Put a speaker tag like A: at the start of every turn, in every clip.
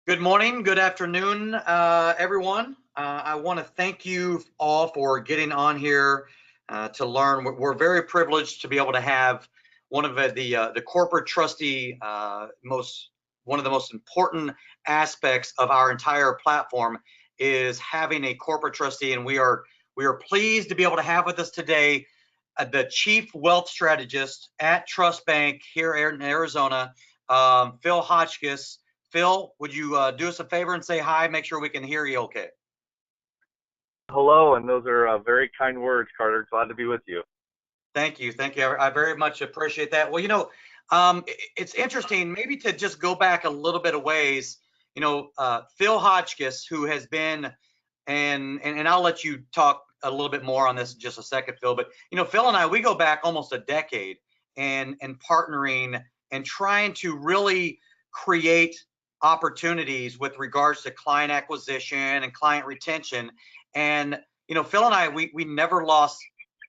A: Good morning, good afternoon, everyone. I want to thank you all for getting on here to learn. We're very privileged to be able to have one of the corporate trustee one of the most important aspects of our entire platform is having a corporate trustee, and we are pleased to be able to have with us today the chief wealth strategist at TrustBank here in Arizona, Phil Hotchkiss. Phil, would you do us a favor and say hi? Make sure we can hear you okay.
B: Hello, and those are very kind words, Carter. Glad to be with you.
A: Thank you. Thank you. I very much appreciate that. Well, it's interesting maybe to just go back a little bit of ways. Phil Hotchkiss, who has been, and I'll let you talk a little bit more on this in just a second, Phil. But Phil and I, we go back almost a decade and partnering and trying to really create opportunities with regards to client acquisition and client retention. And Phil and I, we never lost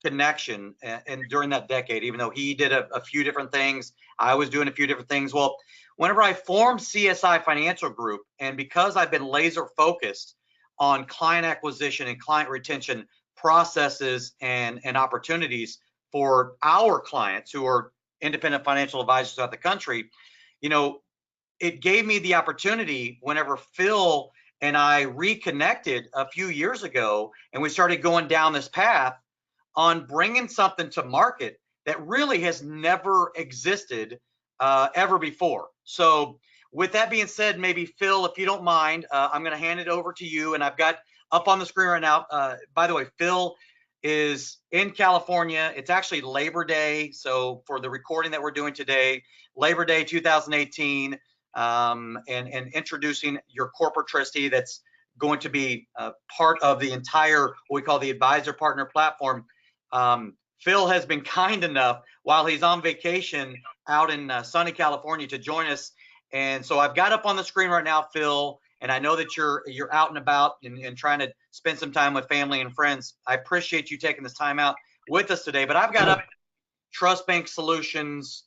A: connection and during that decade, even though he did a few different things, I was doing a few different things. Well, whenever I formed CSI Financial Group, and because I've been laser focused on client acquisition and client retention processes and opportunities for our clients who are independent financial advisors throughout the country, it gave me the opportunity whenever Phil and I reconnected a few years ago and we started going down this path on bringing something to market that really has never existed ever before. So with that being said, maybe Phil, if you don't mind, I'm going to hand it over to you. And I've got up on the screen right now, by the way, Phil is in California. It's actually Labor Day. So for the recording that we're doing today, Labor Day 2018, and introducing your corporate trustee that's going to be part of the entire, what we call the advisor partner platform. Phil has been kind enough while he's on vacation out in sunny California to join us. And so I've got up on the screen right now, Phil, and I know that you're out and about and trying to spend some time with family and friends. I appreciate you taking this time out with us today, but I've got up TrustBank Solutions,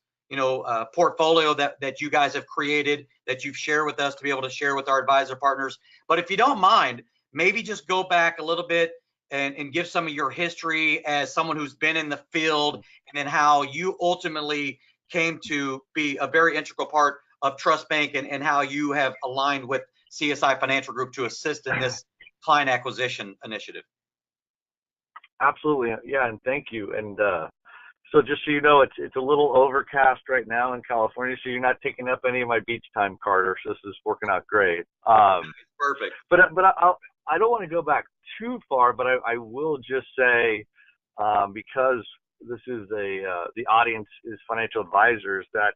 A: portfolio that you guys have created, that you've shared with us to be able to share with our advisor partners. But if you don't mind, maybe just go back a little bit and give some of your history as someone who's been in the field, and then how you ultimately came to be a very integral part of TrustBank and how you have aligned with CSI Financial Group to assist in this client acquisition initiative.
B: Absolutely. Yeah, and thank you. And so just so you know, it's a little overcast right now in California, so you're not taking up any of my beach time, Carter. So this is working out great.
A: Perfect.
B: But I don't want to go back too far, but I will just say, because this is the audience is financial advisors, that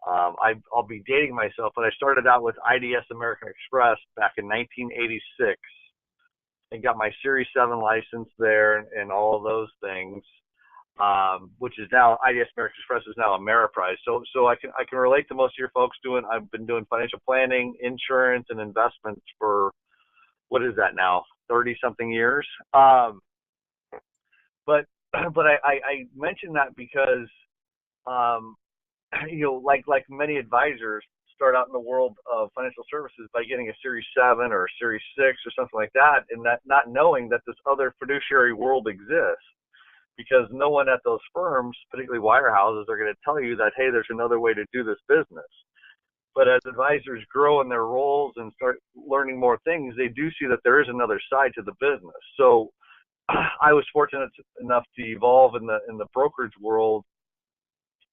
B: I'll be dating myself, but I started out with IDS American Express back in 1986 and got my Series 7 license there and all of those things. Which is now IDS American Express is now Ameriprise. So I can relate to most of your folks I've been doing financial planning, insurance, and investments for, what is that now, 30 something years. But I mention that because like many advisors start out in the world of financial services by getting a Series 7 or a Series 6 or something like that, and not knowing that this other fiduciary world exists. Because no one at those firms, particularly wirehouses, are going to tell you that, hey, there's another way to do this business. But as advisors grow in their roles and start learning more things, they do see that there is another side to the business. So I was fortunate enough to evolve in the brokerage world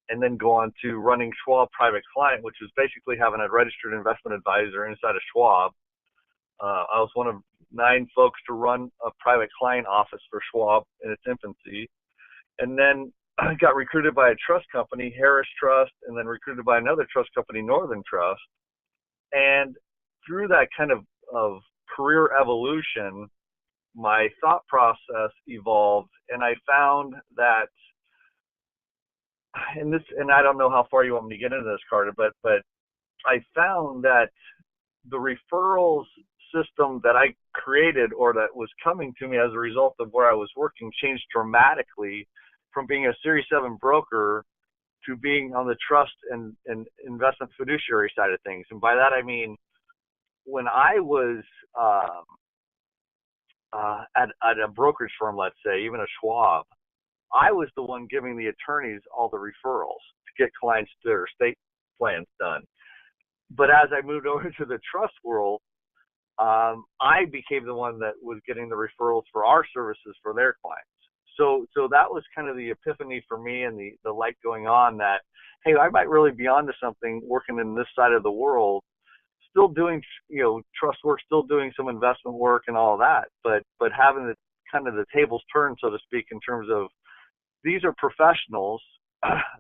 B: and then go on to running Schwab Private Client, which is basically having a registered investment advisor inside of Schwab. I was one of 9 folks to run a private client office for Schwab in its infancy. And then I got recruited by a trust company, Harris Trust, and then recruited by another trust company, Northern Trust. And through that kind of career evolution, my thought process evolved, and I found that, and I don't know how far you want me to get into this, Carter, but I found that the referrals system that I created, or that was coming to me as a result of where I was working, changed dramatically from being a Series 7 broker to being on the trust and investment fiduciary side of things. And by that I mean when I was at a brokerage firm, let's say, even a Schwab, I was the one giving the attorneys all the referrals to get clients their estate plans done. But as I moved over to the trust world, I became the one that was getting the referrals for our services for their clients. So that was kind of the epiphany for me, and the light going on that, hey, I might really be onto something working in this side of the world, still doing, trust work, still doing some investment work and all of that, but having the kind of the tables turned, so to speak, in terms of these are professionals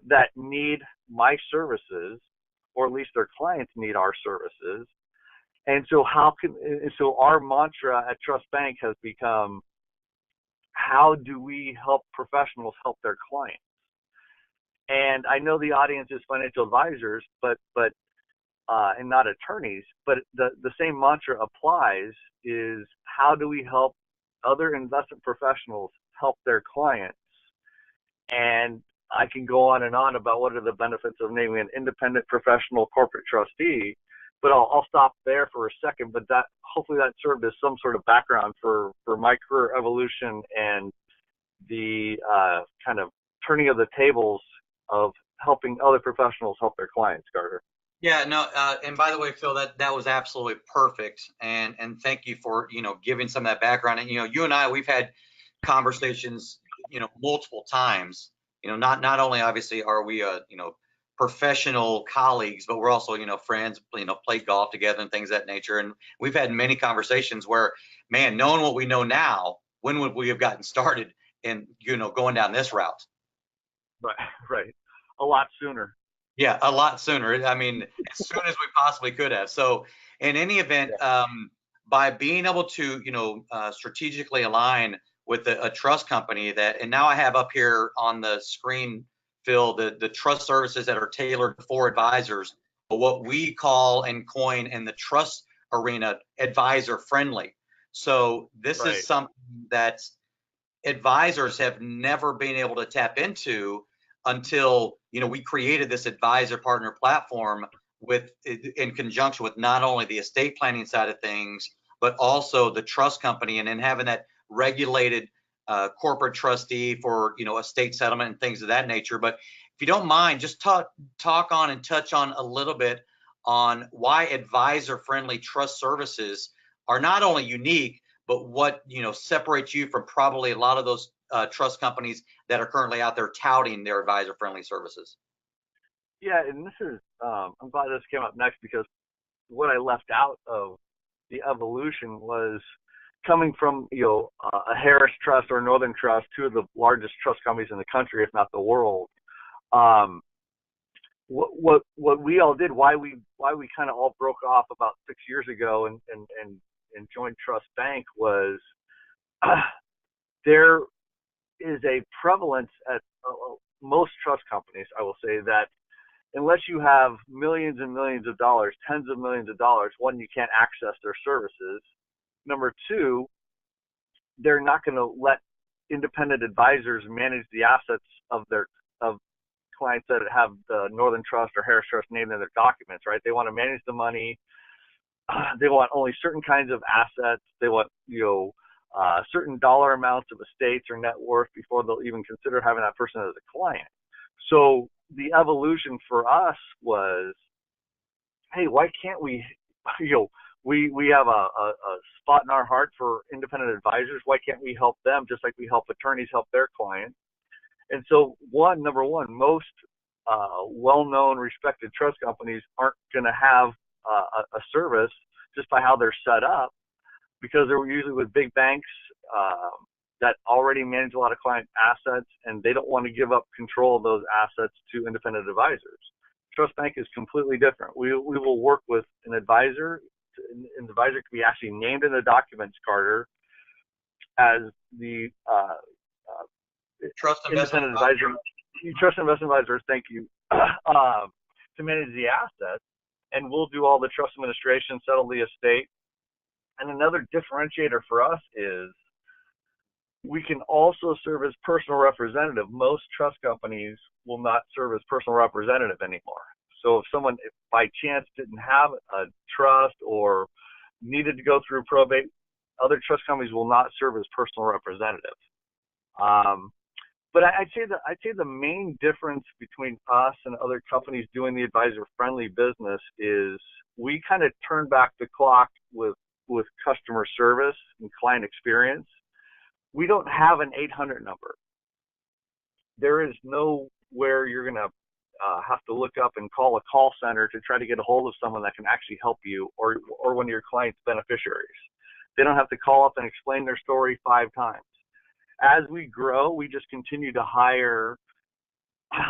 B: that need my services, or at least their clients need our services. And so so our mantra at TrustBank has become, how do we help professionals help their clients? And I know the audience is financial advisors, but and not attorneys, but the same mantra applies, is how do we help other investment professionals help their clients? And I can go on and on about what are the benefits of naming an independent professional corporate trustee, but I'll stop there for a second. But that, hopefully that served as some sort of background for my career evolution and the kind of turning of the tables of helping other professionals help their clients, Carter.
A: Yeah, no, and by the way, Phil, that was absolutely perfect, and thank you for giving some of that background. And you and I, we've had conversations multiple times. Not only obviously are we professional colleagues, but we're also friends. Played golf together and things of that nature. And we've had many conversations where, man, knowing what we know now, when would we have gotten started in going down this route?
B: Right, a lot sooner.
A: Yeah, a lot sooner. I mean, as soon as we possibly could have. So in any event, by being able to, strategically align with a trust company and now I have up here on the screen, Phil, the trust services that are tailored for advisors, what we call and coin in the trust arena, advisor friendly. So this is something that advisors have never been able to tap into until we created this advisor partner platform in conjunction with not only the estate planning side of things, but also the trust company, and then having that regulated corporate trustee for estate settlement and things of that nature. But if you don't mind, just talk on and touch on a little bit on why advisor friendly trust services are not only unique, but what separates you from probably a lot of those trust companies that are currently out there touting their advisor-friendly services.
B: Yeah, and this is I'm glad this came up next, because what I left out of the evolution was coming from a Harris Trust or Northern Trust, two of the largest trust companies in the country, if not the world. What we all did, why we kind of all broke off about 6 years ago and joined TrustBank was there is a prevalence at most trust companies, I will say, that unless you have millions and millions of dollars, tens of millions of dollars, one, you can't access their services. Number two, they're not going to let independent advisors manage the assets of clients that have the Northern Trust or Harris Trust named in their documents, right? They want to manage the money. They want only certain kinds of assets. They want certain dollar amounts of estates or net worth before they'll even consider having that person as a client. So the evolution for us was, hey, why can't we, we have a spot in our heart for independent advisors. Why can't we help them just like we help attorneys help their clients? And so number one, most well-known, respected trust companies aren't going to have a service just by how they're set up, because they're usually with big banks that already manage a lot of client assets, and they don't want to give up control of those assets to independent advisors. TrustBank is completely different. We will work with an advisor. An advisor can be actually named in the documents, Carter, as the
A: trust
B: independent advisor. Trust investment advisors, thank you, to manage the assets, and we'll do all the trust administration, settle the estate. And another differentiator for us is we can also serve as personal representative. Most trust companies will not serve as personal representative anymore. So if someone by chance didn't have a trust or needed to go through probate, other trust companies will not serve as personal representatives. But I'd say the main difference between us and other companies doing the advisor-friendly business is we kind of turn back the clock with customer service and client experience. We don't have an 800 number. There is nowhere you're going to have to look up and call a call center to try to get a hold of someone that can actually help you, or one of your client's beneficiaries. They don't have to call up and explain their story 5 times. As we grow, we just continue to hire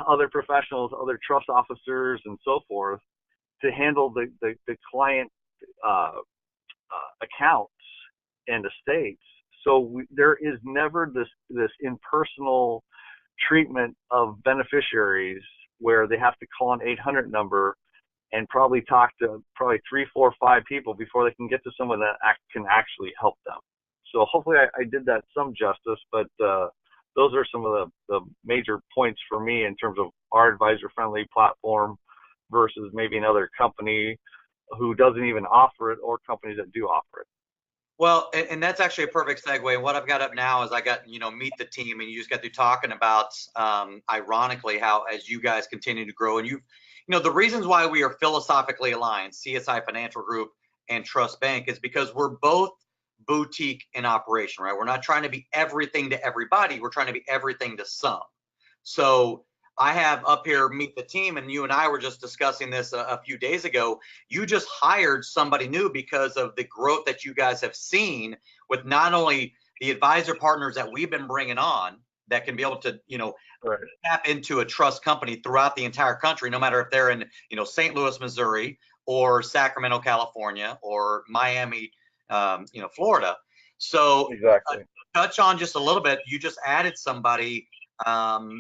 B: other professionals, other trust officers, and so forth to handle the client accounts and estates. So there is never this impersonal treatment of beneficiaries where they have to call an 800 number and probably talk to 3, 4, 5 people before they can get to someone that can actually help them. So hopefully I did that some justice, but those are some of the major points for me in terms of our advisor-friendly platform versus maybe another company who doesn't even offer it, or companies that do offer it.
A: Well, and that's actually a perfect segue. And what I've got up now is I got, meet the team, and you just got through talking about, ironically, how as you guys continue to grow, and the reasons why we are philosophically aligned, CSI Financial Group and TrustBank, is because we're both boutique in operation, right? We're not trying to be everything to everybody. We're trying to be everything to some. So I have up here meet the team, and you and I were just discussing this a few days ago. You just hired somebody new because of the growth that you guys have seen with not only the advisor partners that we've been bringing on that can be able to,
B: Right.
A: tap into a trust company throughout the entire country, no matter if they're in, St. Louis, Missouri, or Sacramento, California, or Miami, Florida. So
B: Exactly.
A: touch on just a little bit. You just added somebody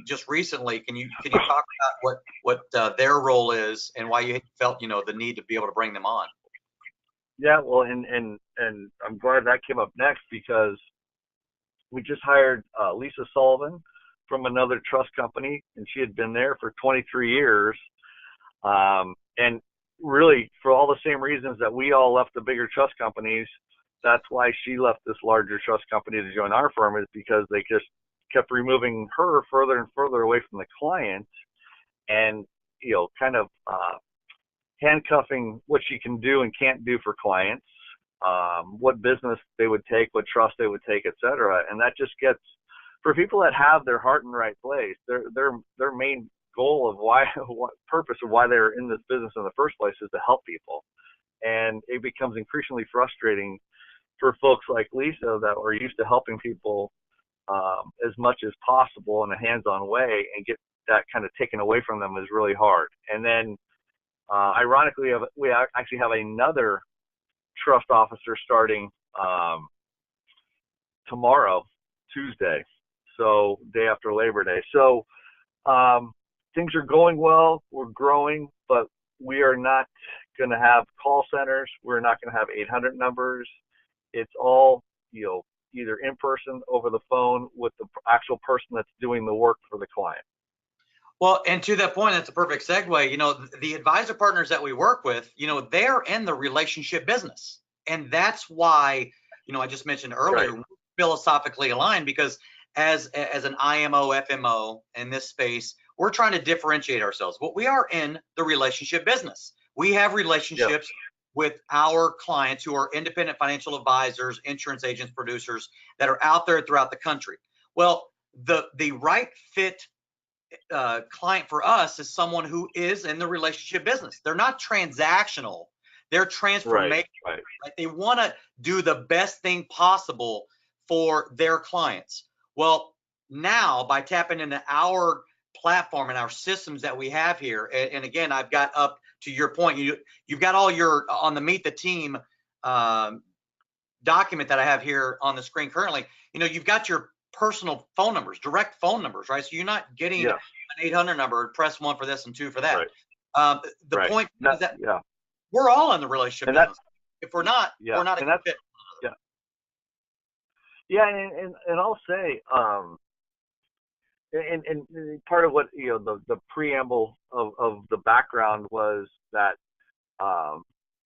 A: just recently. Can you talk about what their role is and why you felt the need to be able to bring them on?
B: Yeah, well, and I'm glad that came up next, because we just hired Lisa Sullivan from another trust company, and she had been there for 23 years. And really, for all the same reasons that we all left the bigger trust companies, that's why she left this larger trust company to join our firm, is because they just kept removing her further and further away from the client, and kind of handcuffing what she can do and can't do for clients, what business they would take, what trust they would take, etc. And that just gets, for people that have their heart in the right place, their main goal of what purpose of why they're in this business in the first place is to help people. And it becomes increasingly frustrating for folks like Lisa that are used to helping people as much as possible in a hands-on way, and get that kind of taken away from them is really hard. And then ironically, we actually have another trust officer starting tomorrow, Tuesday, so day after Labor Day. So things are going well. We're growing, but we are not going to have call centers. We're not going to have 800 numbers. It's all, either in person, over the phone, with the actual person that's doing the work for the client.
A: Well, and to that point, that's a perfect segue. The advisor partners that we work with, they're in the relationship business. And that's why, I just mentioned earlier,
B: Right.
A: we're philosophically aligned, because as an IMO, FMO in this space, we're trying to differentiate ourselves. But we are in the relationship business. We have relationships with our clients who are independent financial advisors, insurance agents, producers that are out there throughout the country. Well, the right fit client for us is someone who is in the relationship business. They're not transactional. They're transformational.
B: Right.
A: They want to do the best thing possible for their clients. Well, now by tapping into our platform and our systems that we have here, and again, I've got up to your point, you've got all your on the Meet the Team document that I have here on the screen currently. You've got your personal phone numbers, direct phone numbers, right? So you're not getting an 800 number, press 1 for this and 2 for that.
B: Right.
A: The point is that we're all in the relationship business. If we're not, we're not a good fit.
B: And I'll say, and part of what the preamble of the background was that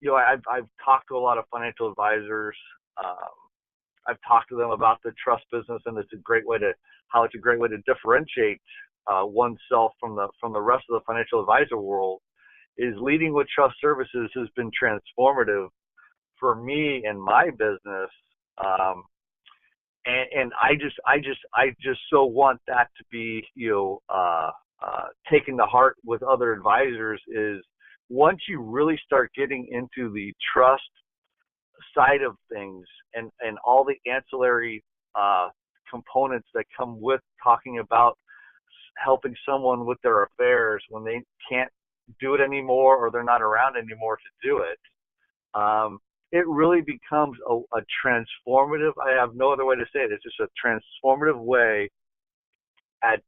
B: I've talked to a lot of financial advisors. I've talked to them about the trust business, and it's a great way to differentiate oneself from the rest of the financial advisor world. Is leading with trust services has been transformative for me and my business. And I just so want that to be, taken to heart with other advisors. Is once you really start getting into the trust side of things and all the ancillary components that come with talking about helping someone with their affairs when they can't do it anymore or they're not around anymore to do it, it really becomes a transformative, I have no other way to say it, it's just a transformative way at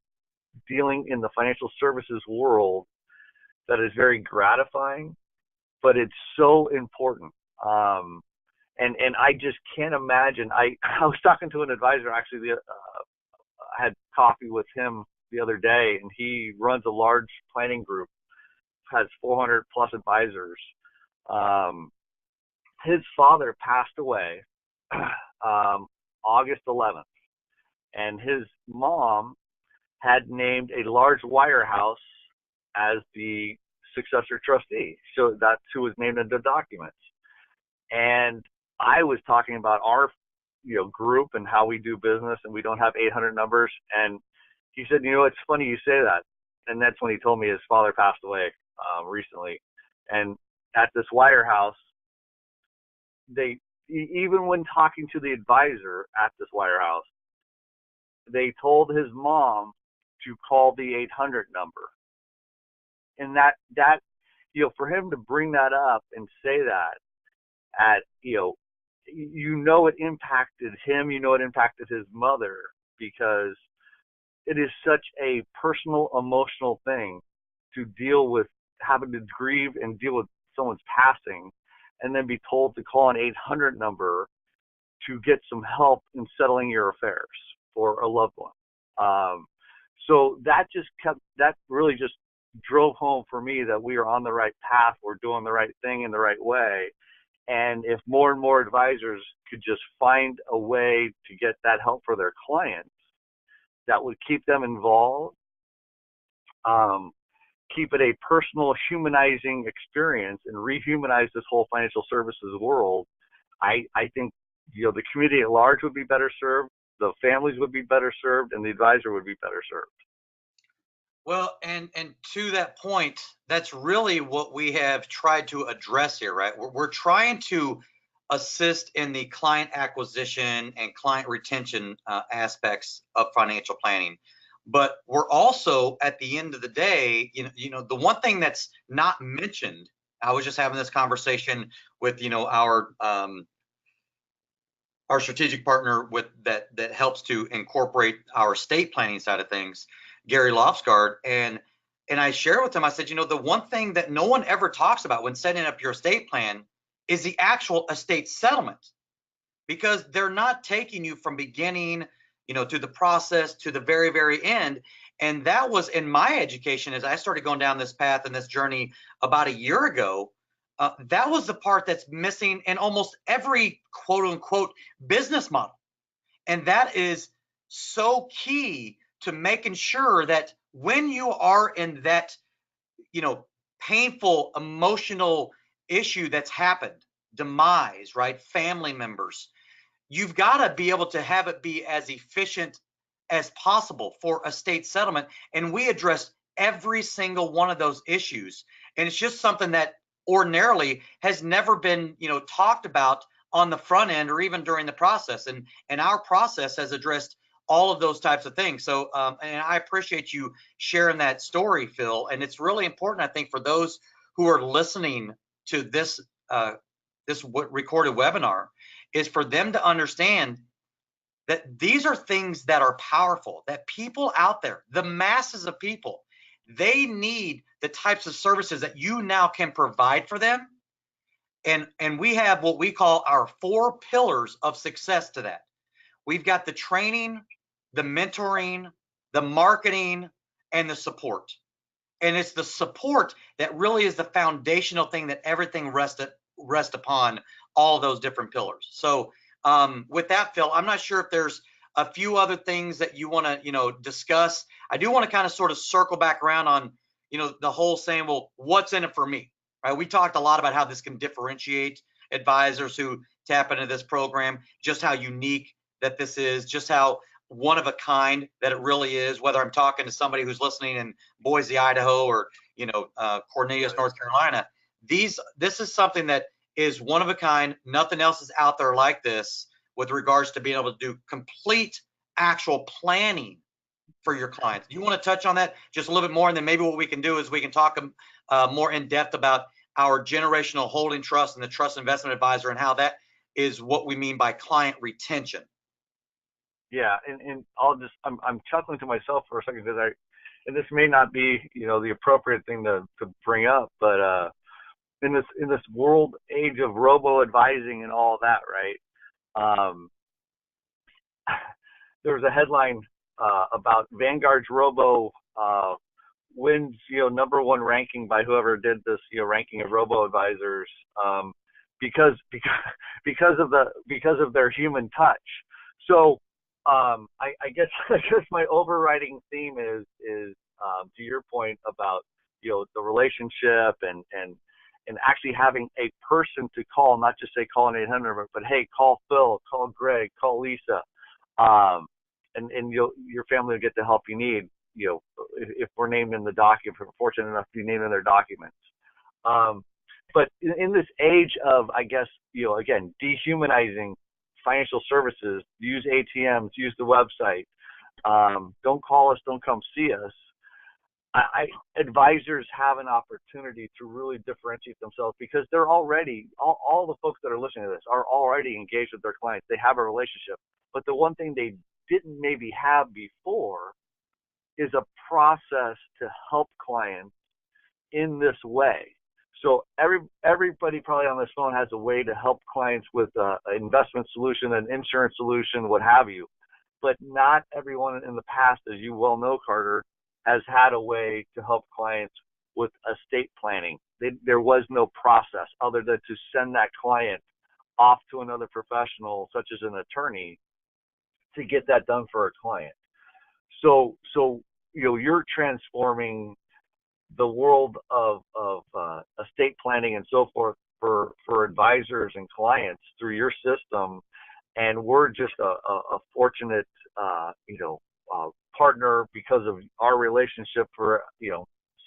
B: dealing in the financial services world that is very gratifying, but it's so important. And I just can't imagine. I was talking to an advisor actually. I had coffee with him the other day, and he runs a large planning group, has 400 plus advisors. His father passed away August 11th, and his mom had named a large wirehouse as the successor trustee. So that's who was named in the documents. And I was talking about our group and how we do business, and we don't have 800 numbers. And he said, it's funny you say that. And that's when he told me his father passed away recently. And at this wirehouse, they, even when talking to the advisor at this wirehouse, they told his mom to call the 800 number. And that for him to bring that up and say that at it impacted him, it impacted his mother, because it is such a personal, emotional thing to deal with, having to grieve and deal with someone's passing, and then be told to call an 800 number to get some help in settling your affairs for a loved one. So that really just drove home for me that we are on the right path. We're doing the right thing in the right way. And if more and more advisors could just find a way to get that help for their clients, that would keep them involved, keep it a personal, humanizing experience, and rehumanize this whole financial services world, I think the community at large would be better served, the families would be better served, and the advisor would be better served.
A: Well, and to that point, that's really what we have tried to address here, right? We're trying to assist in the client acquisition and client retention aspects of financial planning. But we're also, at the end of the day, the one thing that's not mentioned, I was just having this conversation with, our strategic partner with that helps to incorporate our estate planning side of things, Gary Lofsgaard, and I share with him, I said, the one thing that no one ever talks about when setting up your estate plan is the actual estate settlement, because they're not taking you from beginning, to the process to the very, very end. And that was in my education as I started going down this path and this journey about a year ago. That was the part that's missing in almost every quote unquote business model. And that is so key to making sure that when you are in that, painful emotional issue that's happened, demise, right? Family members, you've got to be able to have it be as efficient as possible for estate settlement. And we address every single one of those issues. And it's just something that ordinarily has never been, talked about on the front end or even during the process. And our process has addressed all of those types of things. So, and I appreciate you sharing that story, Phil. And it's really important, I think, for those who are listening to this recorded webinar, is for them to understand that these are things that are powerful, that people out there, the masses of people, they need the types of services that you now can provide for them. And we have what we call our 4 pillars of success to that. We've got the training, the mentoring, the marketing, and the support. And it's the support that really is the foundational thing that everything rests rest upon all those different pillars. So with that, Phil, I'm not sure if there's a few other things that you want to, discuss. I do want to kind of sort of circle back around on, the whole saying, well, what's in it for me, right? We talked a lot about how this can differentiate advisors who tap into this program, just how unique that this is, just how one of a kind that it really is, whether I'm talking to somebody who's listening in Boise, Idaho, or, Cornelius, North Carolina. This is something that is one of a kind. Nothing else is out there like this with regards to being able to do complete actual planning for your clients. Do you want to touch on that just a little bit more? And then maybe what we can do is we can talk more in depth about our generational holding trust and the trust investment advisor and how that is what we mean by client retention.
B: Yeah, and I'm chuckling to myself for a second because and this may not be the appropriate thing to bring up, but in this world age of robo advising and all that, right? There was a headline about Vanguard's robo wins #1 ranking by whoever did this ranking of robo advisors because of their human touch. So I guess my overriding theme is to your point about the relationship and actually having a person to call, not just say call an 800, but hey, call Phil, call Greg, call Lisa, and your family will get the help you need. If we're named in the document, if we're fortunate enough to be named in their documents. But in this age of, I guess, again, dehumanizing financial services, use ATMs, use the website, don't call us, don't come see us. Advisors have an opportunity to really differentiate themselves because they're already, all the folks that are listening to this are already engaged with their clients. They have a relationship. But the one thing they didn't maybe have before is a process to help clients in this way. So everybody probably on this phone has a way to help clients with an investment solution, an insurance solution, what have you. But not everyone in the past, as you well know, Carter, has had a way to help clients with estate planning. There was no process other than to send that client off to another professional, such as an attorney, to get that done for a client. So you're transforming the world of estate planning and so forth for advisors and clients through your system, and we're just a fortunate partner because of our relationship for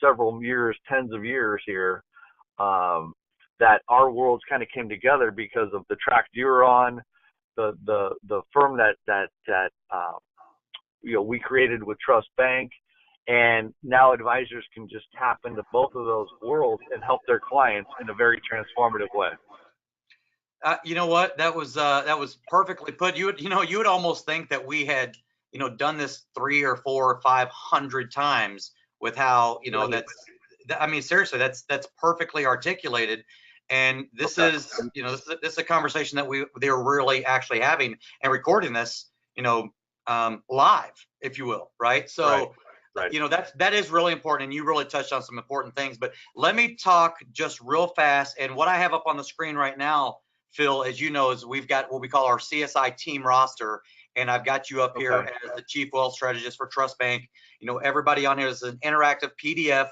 B: several years, tens of years here, that our worlds kind of came together because of the track you're on, the firm that we created with TrustBank, and now advisors can just tap into both of those worlds and help their clients in a very transformative way.
A: You know what? That was perfectly put. You would almost think that we had done this 300 or 400 or 500 times with how seriously, that's perfectly articulated. And this is this is a conversation that they're really actually having and recording this live, if you will, right? So right. That is really important, and you really touched on some important things. But let me talk just real fast. And what I have up on the screen right now, Phil, as you know, is we've got what we call our CSI team roster, and I've got you up here as the Chief Wealth Strategist for TrustBank. Everybody on here is an interactive PDF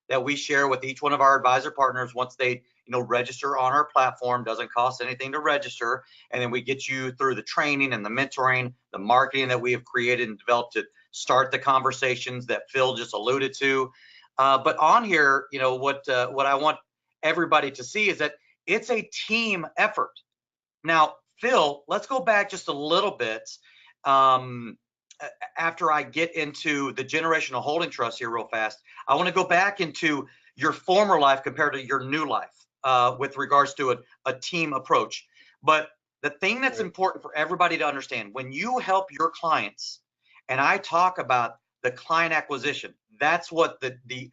A: that we share with each one of our advisor partners once they register on our platform. Doesn't cost anything to register, and then we get you through the training and the mentoring, the marketing that we have created and developed to start the conversations that Phil just alluded to. But on here, what I want everybody to see is that it's a team effort. Now, Phil, let's go back just a little bit after I get into the generational holding trust here real fast. I want to go back into your former life compared to your new life with regards to a team approach. But the thing that's important for everybody to understand, when you help your clients, and I talk about the client acquisition, that's what the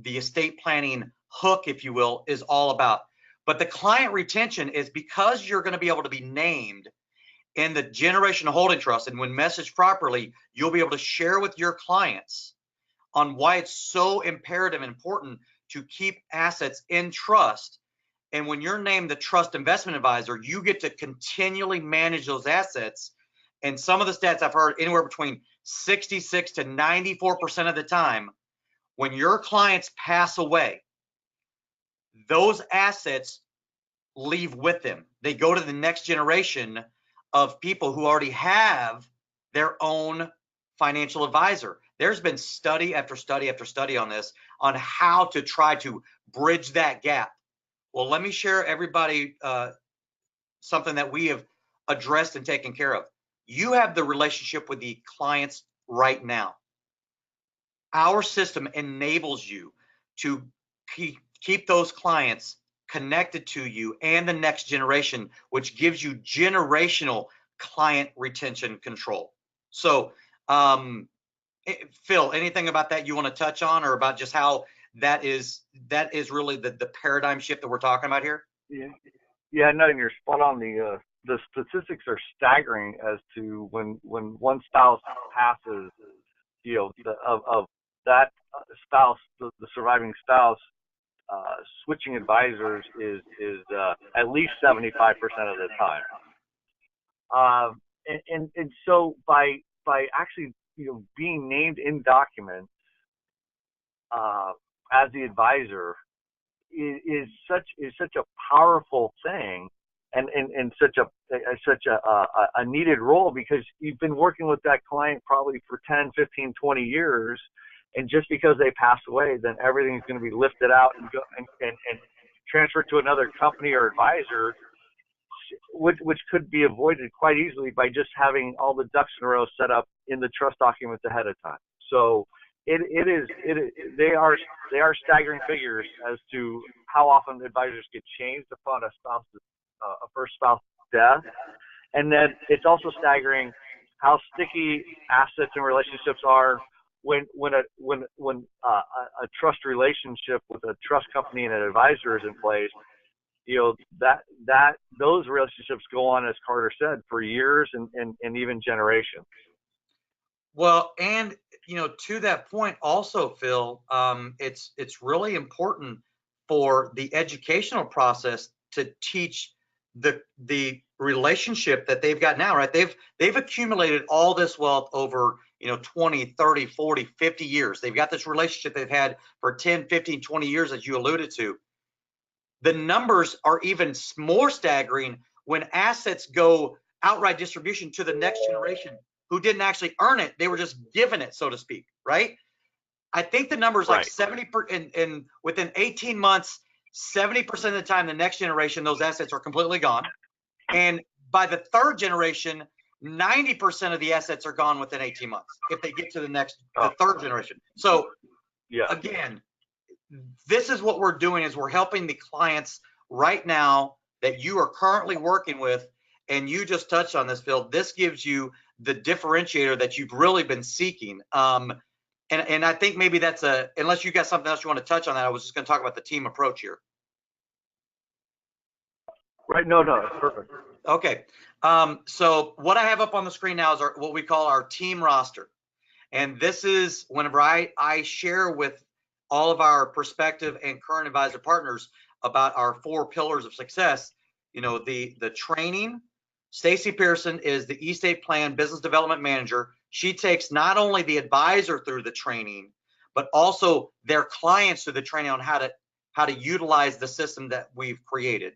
A: estate planning hook, if you will, is all about. But the client retention is because you're going to be able to be named in the generational holding trust, and when messaged properly, you'll be able to share with your clients on why it's so imperative and important to keep assets in trust. And when you're named the trust investment advisor, you get to continually manage those assets. And some of the stats I've heard, anywhere between 66 to 94% of the time, when your clients pass away, those assets leave with them. They go to the next generation of people who already have their own financial advisor. There's been study after study after study on this, on how to try to bridge that gap. Well, let me share everybody something that we have addressed and taken care of. You have the relationship with the clients right now. Our system enables you to keep those clients connected to you and the next generation, which gives you generational client retention control. So, Phil, anything about that you want to touch on, or about just how that is really the paradigm shift that we're talking about here?
B: Yeah, no, you're spot on. The statistics are staggering as to when one spouse passes, of that spouse, the surviving spouse, switching advisors is at least 75% of the time. And so by actually being named in documents as the advisor is such a powerful thing, and such a needed role, because you've been working with that client probably for 10, 15, 20 years, and just because they pass away, then everything's going to be lifted out and transferred to another company or advisor, which could be avoided quite easily by just having all the ducks in a row set up in the trust documents ahead of time. So they are staggering figures as to how often advisors get changed upon a first spouse death. And then it's also staggering how sticky assets and relationships are when a trust relationship with a trust company and an advisor is in place. That those relationships go on, as Carter said, for years and even generations.
A: Well, and to that point also, Phil, it's really important for the educational process to teach the relationship that they've got now, right? They've accumulated all this wealth over 20, 30, 40, 50 years. They've got this relationship they've had for 10, 15, 20 years, as you alluded to. The numbers are even more staggering when assets go outright distribution to the next generation who didn't actually earn it. They were just given it, so to speak, right? I think the number is like 70%, and within 18 months, 70% of the time, the next generation, those assets are completely gone. And by the third generation, 90% of the assets are gone within 18 months if they get to the third generation. So again, this is what we're doing, is we're helping the clients right now that you are currently working with. And you just touched on this, Phil. This gives you the differentiator that you've really been seeking. And I think maybe that's unless you got something else you want to touch on that, I was just going to talk about the team approach here.
B: Right. No, it's perfect.
A: Okay. So what I have up on the screen now is what we call our team roster. And this is whenever I share with all of our prospective and current advisor partners about our 4 pillars of success, the training. Stacy Pearson is the estate plan business development manager. She takes not only the advisor through the training, but also their clients through the training on how to utilize the system that we've created.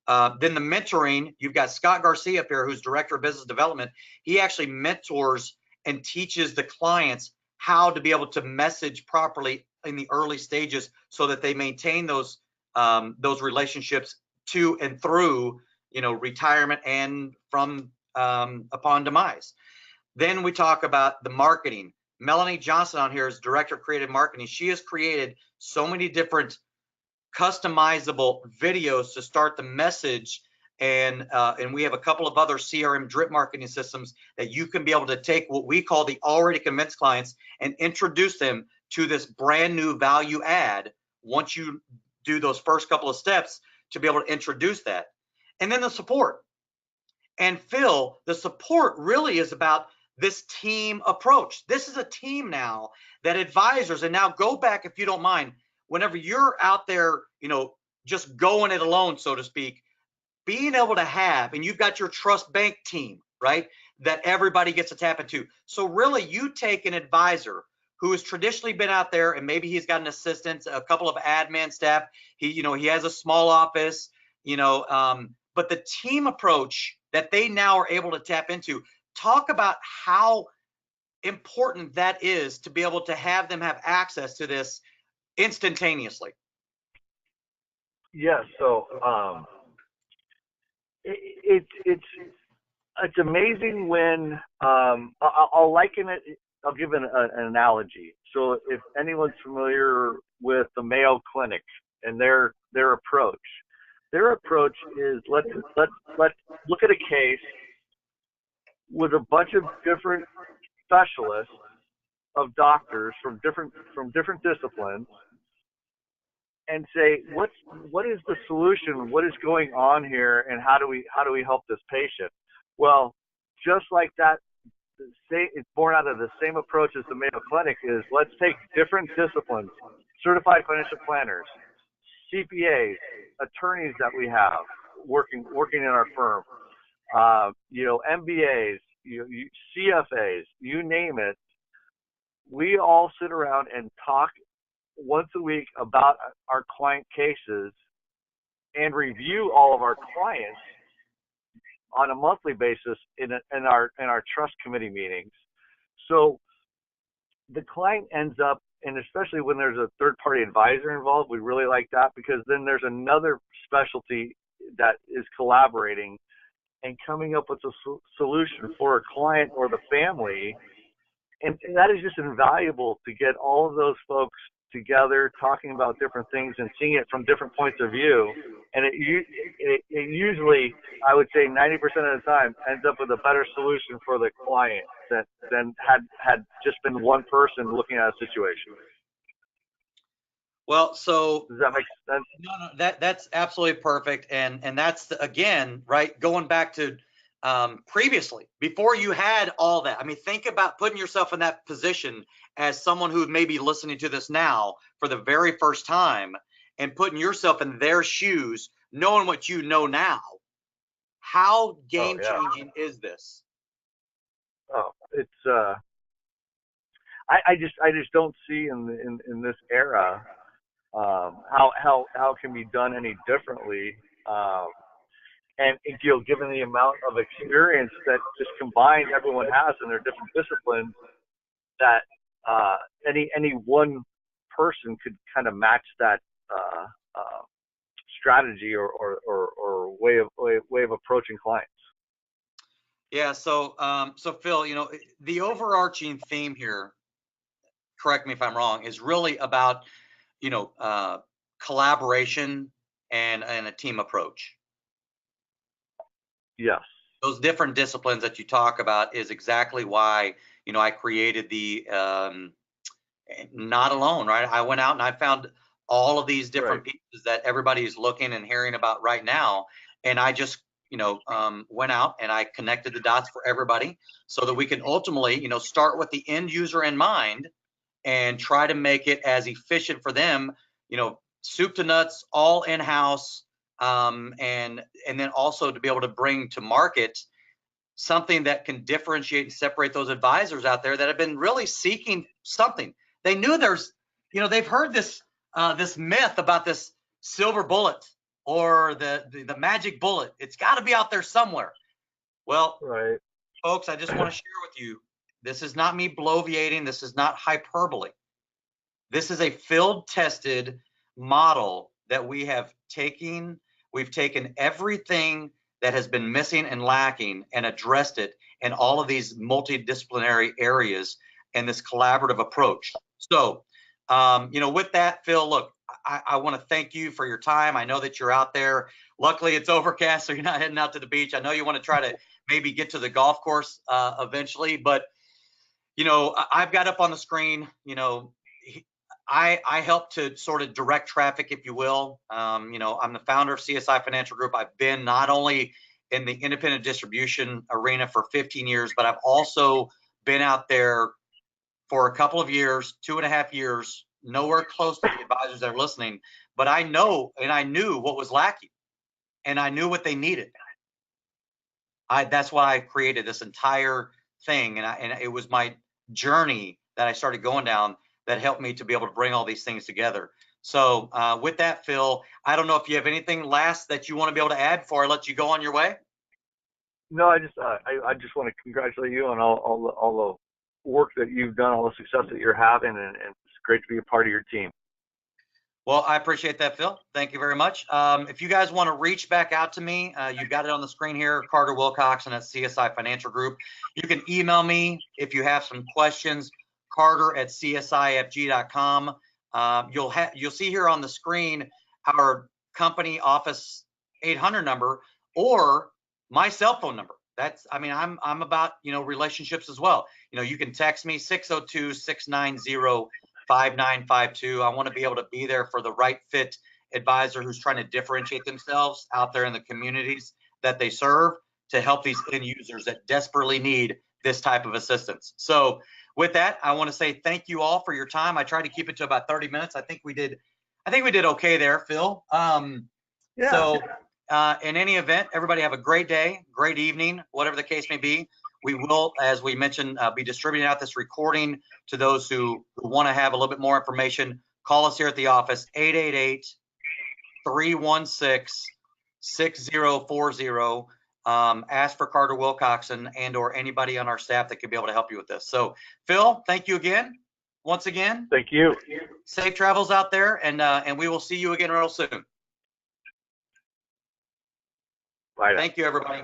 A: Then the mentoring, you've got Scott Garcia up here, who's director of business development. He actually mentors and teaches the clients how to be able to message properly in the early stages so that they maintain those relationships to and through retirement and from upon demise. Then we talk about the marketing. Melanie Johnson on here is director of creative marketing. She has created so many different customizable videos to start the message, and we have a couple of other CRM drip marketing systems that you can be able to take what we call the already convinced clients and introduce them to this brand new value add once you do those first couple of steps to be able to introduce that. And then the support. And Phil, the support really is about this team approach. This is a team now that advisors, and now go back, if you don't mind, whenever you're out there, just going it alone, so to speak, being able to have, and you've got your TrustBank team, right, that everybody gets to tap into. So really, you take an advisor who has traditionally been out there, and maybe he's got an assistant, a couple of admin staff. He has a small office, but the team approach that they now are able to tap into. Talk about how important that is to be able to have them have access to this instantaneously.
B: Yeah. So it's amazing when I'll liken it. I'll give an analogy. So if anyone's familiar with the Mayo Clinic and their approach is let's look at a case with a bunch of different specialists of doctors from different disciplines, and say what is the solution, what is going on here, and how do we help this patient? Well, just like that, it's born out of the same approach as the Mayo Clinic is. Let's take different disciplines, certified financial planners, CPAs, attorneys that we have working in our firm, MBAs, CFAs, you name it. We all sit around and talk once a week about our client cases and review all of our clients on a monthly basis in our trust committee meetings. So the client ends up, and especially when there's a third-party advisor involved, we really like that, because then there's another specialty that is collaborating and coming up with a solution for a client or the family. And that is just invaluable to get all of those folks together, talking about different things and seeing it from different points of view. And it usually, I would say 90% of the time, ends up with a better solution for the client than had just been one person looking at a situation.
A: Well, so
B: does that make sense?
A: No, that's absolutely perfect. And that's, again, right, going back to previously, before you had all that. I mean, think about putting yourself in that position as someone who may be listening to this now for the very first time, and putting yourself in their shoes, knowing what you know now. How game changing is this?
B: Oh, it's I just don't see in this era how it can be done any differently. And given the amount of experience that just combined everyone has in their different disciplines, that any one person could kind of match that strategy or way of approaching clients.
A: Yeah. So Phil, the overarching theme here, correct me if I'm wrong, is really about collaboration and a team approach.
B: Yes.
A: Those different disciplines that you talk about is exactly why, I created the Not Alone, right? I went out and I found all of these different pieces that everybody is looking and hearing about right now. And I just, went out and I connected the dots for everybody so that we can ultimately, start with the end user in mind and try to make it as efficient for them, soup to nuts, all in-house. And then also to be able to bring to market something that can differentiate and separate those advisors out there that have been really seeking something. They knew they've heard this myth about this silver bullet or the magic bullet. It's got to be out there somewhere. Well, folks, I just want to share with you, this is not me bloviating. This is not hyperbole. This is a field-tested model that we have taken. We've taken everything that has been missing and lacking and addressed it in all of these multidisciplinary areas and this collaborative approach. So, with that, Phil, look, I want to thank you for your time. I know that you're out there. Luckily, it's overcast, so you're not heading out to the beach. I know you want to try to maybe get to the golf course eventually, but, I've got up on the screen, I help to sort of direct traffic, if you will. I'm the founder of CSI Financial Group. I've been not only in the independent distribution arena for 15 years, but I've also been out there for a couple of years, 2.5 years, nowhere close to the advisors that are listening, but I know and I knew what was lacking, and I knew what they needed. That's why I created this entire thing, and it was my journey that I started going down that helped me to be able to bring all these things together. So with that, Phil, I don't know if you have anything last that you want to be able to add before I let you go on your way.
B: No, I just want to congratulate you on all the work that you've done, all the success that you're having, and it's great to be a part of your team.
A: Well, I appreciate that, Phil. Thank you very much. If you guys want to reach back out to me, you've got it on the screen here, Carter Wilcoxon at CSI Financial Group. You can email me if you have some questions, carter@csifg.com. You'll see here on the screen our company office 800 number or my cell phone number. I'm about, relationships as well. You can text me 602-690-5952. I want to be able to be there for the right fit advisor who's trying to differentiate themselves out there in the communities that they serve to help these end users that desperately need this type of assistance. So with that, I want to say thank you all for your time. I tried to keep it to about 30 minutes. I think we did okay there, Phil.
B: Yeah.
A: So in any event, everybody have a great day, great evening, whatever the case may be. We will, as we mentioned, be distributing out this recording to those who want to have a little bit more information. Call us here at the office, 888-316-6040. Ask for Carter Wilcoxon and or anybody on our staff that could be able to help you with this. So, Phil, thank you again. Once again.
B: Thank you.
A: Safe travels out there, and we will see you again real soon.
B: Bye now.
A: Thank you, everybody.